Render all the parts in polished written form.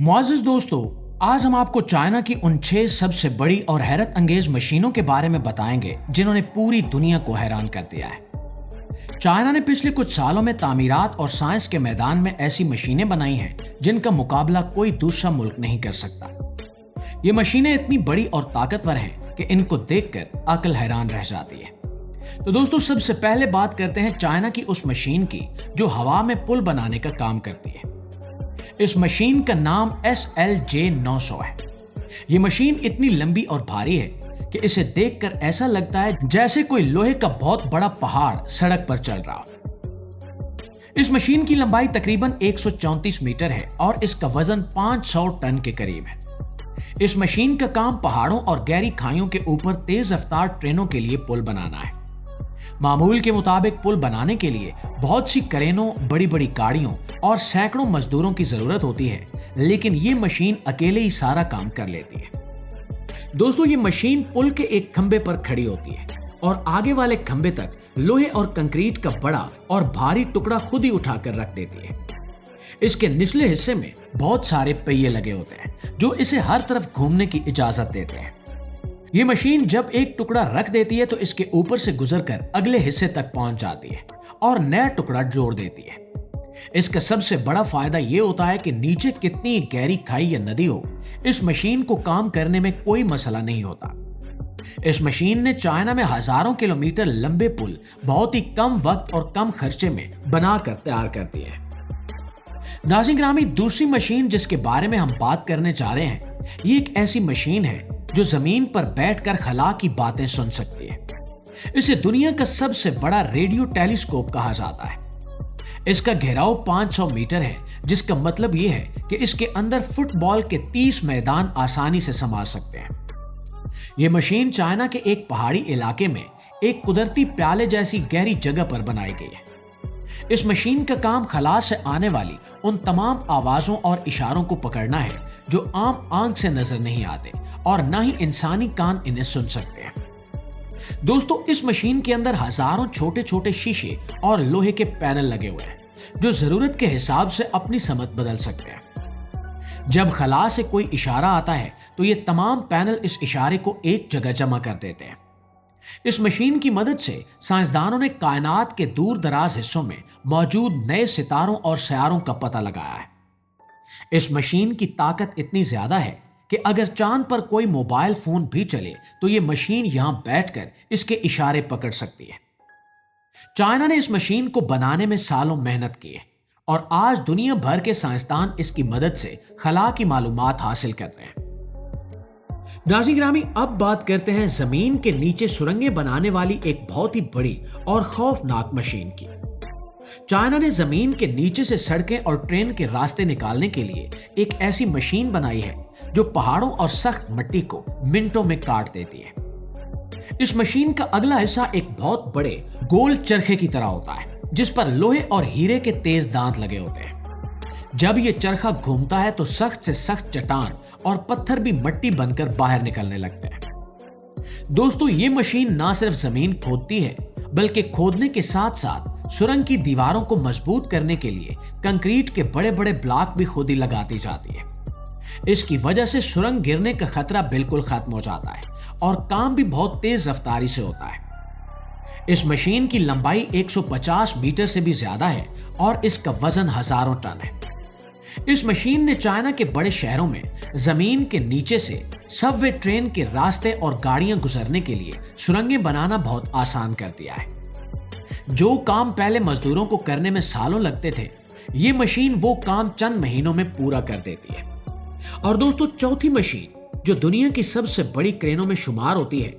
मुआज़िज़ दोस्तों, आज हम आपको चाइना की उन 6 सबसे बड़ी और हैरत अंगेज मशीनों के बारे में बताएंगे जिन्होंने पूरी दुनिया को हैरान कर दिया है। चाइना ने पिछले कुछ सालों में तामीरात और साइंस के मैदान में ऐसी मशीनें बनाई हैं जिनका मुकाबला कोई दूसरा मुल्क नहीं कर सकता। ये मशीनें इतनी बड़ी और ताकतवर हैं कि इनको देखकर अक्ल हैरान रह जाती है। तो दोस्तों, सबसे पहले बात करते हैं चाइना की उस मशीन की जो हवा में पुल बनाने का काम करती है। इस मशीन का नाम SLJ-900 है। ये मशीन इतनी लंबी और भारी है कि इसे देखकर ऐसा लगता है जैसे कोई लोहे का बहुत बड़ा पहाड़ सड़क पर चल रहा हो। इस मशीन की लंबाई तकरीबन 134 मीटर है और इसका वजन 500 टन के करीब है। इस मशीन का काम पहाड़ों और गहरी खाइयों के ऊपर तेज रफ्तार ट्रेनों के लिए पुल बनाना है। मामूल के मुताबिक पुल बनाने के लिए बहुत सी क्रेनों, बड़ी बड़ी गाड़ियों और सैकड़ों मजदूरों की जरूरत होती है, लेकिन ये मशीन अकेले ही सारा काम कर लेती है। दोस्तों, ये मशीन पुल के एक खंबे पर खड़ी होती है और आगे वाले खंबे तक लोहे और कंक्रीट का बड़ा और भारी टुकड़ा खुद ही उठाकर रख देती है। इसके निचले हिस्से में बहुत सारे पहिए लगे होते हैं जो इसे हर तरफ घूमने की इजाजत देते हैं। ये मशीन जब एक टुकड़ा रख देती है तो इसके ऊपर से गुजरकर अगले हिस्से तक पहुंच जाती है और नया टुकड़ा जोड़ देती है। इसका सबसे बड़ा फायदा ये होता है कि नीचे कितनी गहरी खाई या नदी हो, इस मशीन को काम करने में कोई मसला नहीं होता। इस मशीन ने चाइना में हजारों किलोमीटर लंबे पुल बहुत ही कम वक्त और कम खर्चे में बनाकर तैयार कर दिए हैं। नाज़रीन गिरामी, दूसरी मशीन जिसके बारे में हम बात करने जा रहे हैं, ये एक ऐसी मशीन है जो जमीन पर बैठकर खला की बातें सुन सकती है। इसे दुनिया का सबसे बड़ा रेडियो टेलीस्कोप कहा जाता है। इसका घेराव 500 मीटर है, जिसका मतलब यह है कि इसके अंदर फुटबॉल के 30 मैदान आसानी से समा सकते हैं। यह मशीन चाइना के एक पहाड़ी इलाके में एक कुदरती प्याले जैसी गहरी जगह पर बनाई गई है। इस मशीन का काम खला से आने वाली उन तमाम आवाजों और इशारों को पकड़ना है जो आम आंख से नजर नहीं आते और ना ही इंसानी कान इन्हें सुन सकते हैं। दोस्तों, इस मशीन के अंदर हजारों छोटे छोटे शीशे और लोहे के पैनल लगे हुए हैं जो जरूरत के हिसाब से अपनी समत बदल सकते हैं। जब खला से कोई इशारा आता है तो ये तमाम पैनल इस इशारे को एक जगह जमा कर देते हैं। इस मशीन की मदद से साइंसदानों ने कायनात के दूर दराज हिस्सों में मौजूद नए सितारों और सैयारों का पता लगाया है। इस मशीन की ताकत इतनी ज्यादा है कि अगर चांद पर कोई मोबाइल फोन भी चले तो यह मशीन यहां बैठकर इसके इशारे पकड़ सकती है। चाइना ने इस मशीन को बनाने में सालों मेहनत की है और आज दुनिया भर के साइंसदान इसकी मदद से खला की मालूमात हासिल कर रहे हैं। नाज़रीन गिरामी, अब बात करते हैं जमीन के नीचे सुरंगें बनाने वाली एक बहुत ही बड़ी और खौफनाक मशीन की। चाइना ने जमीन के नीचे से सड़कें और ट्रेन के रास्ते निकालने के लिए एक ऐसी मशीन बनाई है जो पहाड़ों और सख्त मिट्टी को मिनटों में काट देती है। इस मशीन का अगला हिस्सा एक बहुत बड़े गोल चरखे की तरह होता है जिस पर लोहे और हीरे के तेज दांत लगे होते हैं। जब यह चरखा घूमता है तो सख्त से सख्त चट्टान और पत्थर भी मिट्टी बनकर बाहर निकलने लगते हैं। दोस्तों, ये मशीन ना सिर्फ जमीन खोदती है बल्कि खोदने के साथ साथ सुरंग की दीवारों को मजबूत करने के लिए कंक्रीट के बड़े बड़े ब्लॉक भी खुद ही लगाती जाती है। इसकी वजह से सुरंग गिरने का खतरा बिल्कुल खत्म हो जाता है और काम भी बहुत तेज रफ्तारी से होता है। इस मशीन की लंबाई 150 मीटर से भी ज्यादा है और इसका वजन हजारों टन है। इस मशीन ने चाइना के बड़े शहरों में जमीन के नीचे से सबवे ट्रेन के रास्ते और गाड़ियां गुजरने के लिए सुरंगें बनाना बहुत आसान कर दिया है। जो काम पहले मजदूरों को करने में सालों लगते थे, ये मशीन वो काम चंद महीनों में पूरा कर देती है। और दोस्तों, चौथी मशीन जो दुनिया की सबसे बड़ी क्रेनों में शुमार होती है,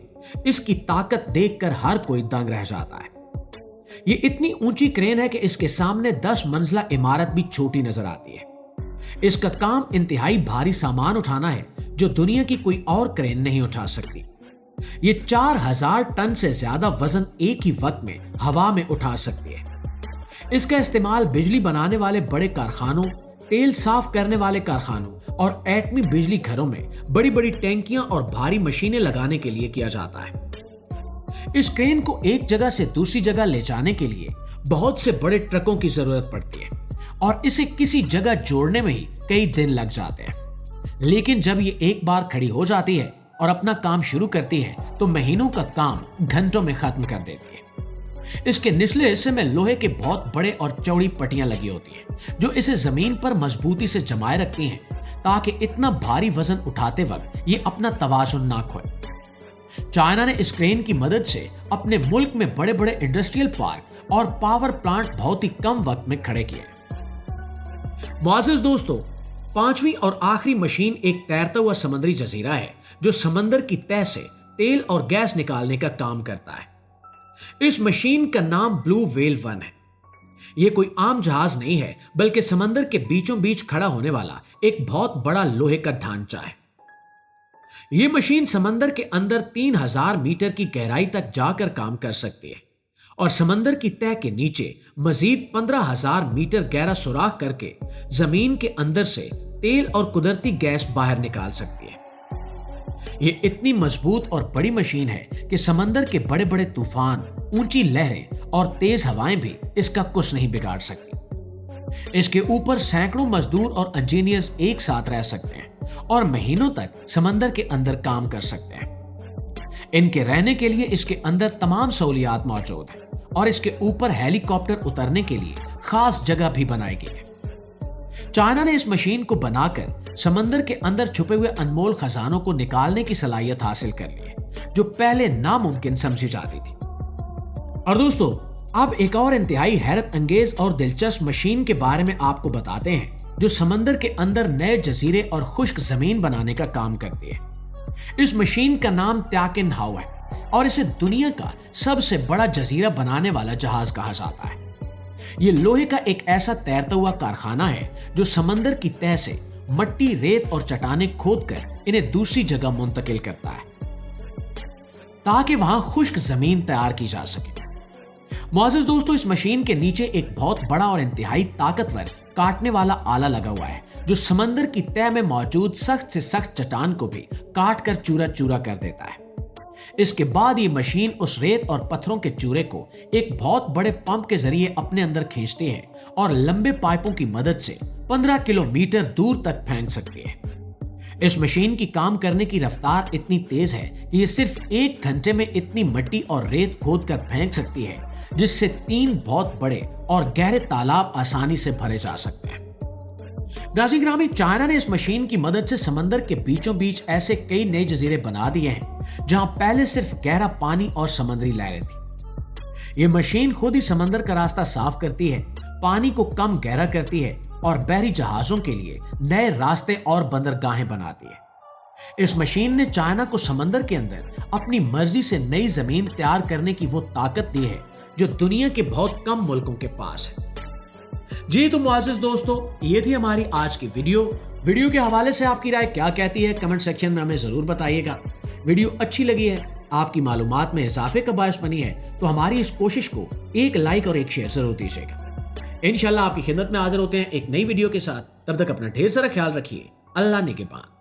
इसकी ताकत देखकर हर कोई दंग रह जाता है। ये इतनी ऊंची क्रेन है कि इसके सामने 10 मंजिला इमारत भी छोटी नजर आती है। इसका काम इंतहाई भारी सामान उठाना है जो दुनिया की कोई और क्रेन नहीं उठा सकती। ये 4000 टन से ज्यादा वजन एक ही वक्त में हवा में उठा सकती है। इसका इस्तेमाल बिजली बनाने वाले बड़े कारखानों, तेल साफ करने वाले कारखानों और एटमी बिजली घरों में बड़ी बड़ी टैंकियां और भारी मशीनें लगाने के लिए किया जाता है। इस क्रेन को एक जगह से दूसरी जगह ले जाने के लिए बहुत से बड़े ट्रकों की जरूरत पड़ती है और इसे किसी जगह जोड़ने में ही कई दिन लग जाते हैं। लेकिन जब ये एक बार खड़ी हो जाती है और अपना काम शुरू करती है तो महीनों का काम घंटों में खत्म कर देती है। इसके निचले हिस्से में लोहे के बहुत बड़े और चौड़ी पट्टियां लगी होती हैं जो इसे जमीन पर मजबूती से जमाए रखती हैं ताकि इतना भारी वजन उठाते वक्त ये अपना तवाजुन ना खोए। चाइना ने इस क्रेन की मदद से अपने मुल्क में बड़े बड़े इंडस्ट्रियल पार्क और पावर प्लांट बहुत ही कम वक्त में खड़े किए। मुआज़िज़ दोस्तों, पांचवी और आखिरी मशीन एक तैरता हुआ समुद्री जजीरा है जो समंदर की तह से तेल और गैस निकालने का काम करता है। इस मशीन का नाम ब्लू व्हेल 1 है। यह कोई आम जहाज नहीं है बल्कि समंदर के बीचों बीच खड़ा होने वाला एक बहुत बड़ा लोहे का ढांचा है। यह मशीन समंदर के अंदर 3000 मीटर की गहराई तक जाकर काम कर सकती है और समंदर की तह के नीचे मजीद 15,000 मीटर गहरा सुराख करके जमीन के अंदर से तेल और कुदरती गैस बाहर निकाल सकती है। ये इतनी मजबूत और बड़ी मशीन है कि समंदर के बड़े बड़े तूफान, ऊंची लहरें और तेज हवाएं भी इसका कुछ नहीं बिगाड़ सकती। इसके ऊपर सैकड़ों मजदूर और इंजीनियर्स एक साथ रह सकते हैं और महीनों तक समंदर के अंदर काम कर सकते हैं। इनके रहने के लिए इसके अंदर तमाम सहूलियात मौजूद हैं और इसके ऊपर हेलीकॉप्टर उतरने के लिए खास जगह भी बनाई गई है। चाइना ने इस मशीन को बनाकर समंदर के अंदर छुपे हुए अनमोल खजानों को निकालने की सलाहियत हासिल कर ली है जो पहले नामुमकिन समझी जाती थी। और दोस्तों, अब एक और इंतहाई हैरत अंगेज और दिलचस्प मशीन के बारे में आपको बताते हैं जो समंदर के अंदर नए जजीरे और खुश्क जमीन बनाने का काम करती है। इस मशीन का नाम त्याकिन हाउ है और इसे दुनिया का सबसे बड़ा जजीरा बनाने वाला जहाज कहा जाता है। यह लोहे का एक ऐसा तैरता हुआ कारखाना है जो समंदर की तह से मट्टी, रेत और चट्टानें खोदकर इन्हें दूसरी जगह मुंतकिल करता है ताकि वहां खुश्क जमीन तैयार की जा सके। मुआज़िज़ दोस्तों, इस मशीन के नीचे एक बहुत बड़ा और इंतहाई ताकतवर काटने वाला आला लगा हुआ है जो समंदर की तह में मौजूद सख्त से सख्त चट्टान को भी काट कर चूरा चूरा कर देता है। इसके बाद ये मशीन उस रेत और पत्थरों के चूरे को एक बहुत बड़े पंप के जरिए अपने अंदर खींचती है और लंबे पाइपों की मदद से 15 किलोमीटर दूर तक फेंक सकती है। इस मशीन की काम करने की रफ्तार इतनी तेज है कि ये सिर्फ 1 घंटे में इतनी मिट्टी और रेत खोद कर फेंक सकती है जिससे 3 बहुत बड़े और गहरे तालाब आसानी से भरे जा सकते हैं। नाज़रीन ग्रामी, चाइना ने इस मशीन की मदद से समंदर के बीचों बीच ऐसे कई नए जजीरे बना दिए हैं जहां पहले सिर्फ गहरा पानी और समुद्री लहरें थी। यह मशीन खुद ही समंदर का रास्ता साफ करती है, पानी को कम गहरा करती है और बहरी जहाजों के लिए नए रास्ते और बंदरगाहें बनाती है। इस मशीन ने चाइना को समंदर के अंदर अपनी मर्जी से नई जमीन तैयार करने की वो ताकत दी है जो दुनिया के बहुत कम मुल्कों के पास है। जी तो मुआज़िज़ दोस्तों, ये थी हमारी आज की वीडियो के हवाले से आपकी राय क्या कहती है कमेंट सेक्शन में हमें जरूर बताइएगा। वीडियो अच्छी लगी है, आपकी मालूमात में इजाफे का बायस बनी है तो हमारी इस कोशिश को एक लाइक और एक शेयर जरूर दीजिएगा। इंशाल्लाह आपकी खिदमत में हाजिर होते हैं एक नई वीडियो के साथ। तब तक अपना ढेर सारा ख्याल रखिए। अल्लाह निगहबान।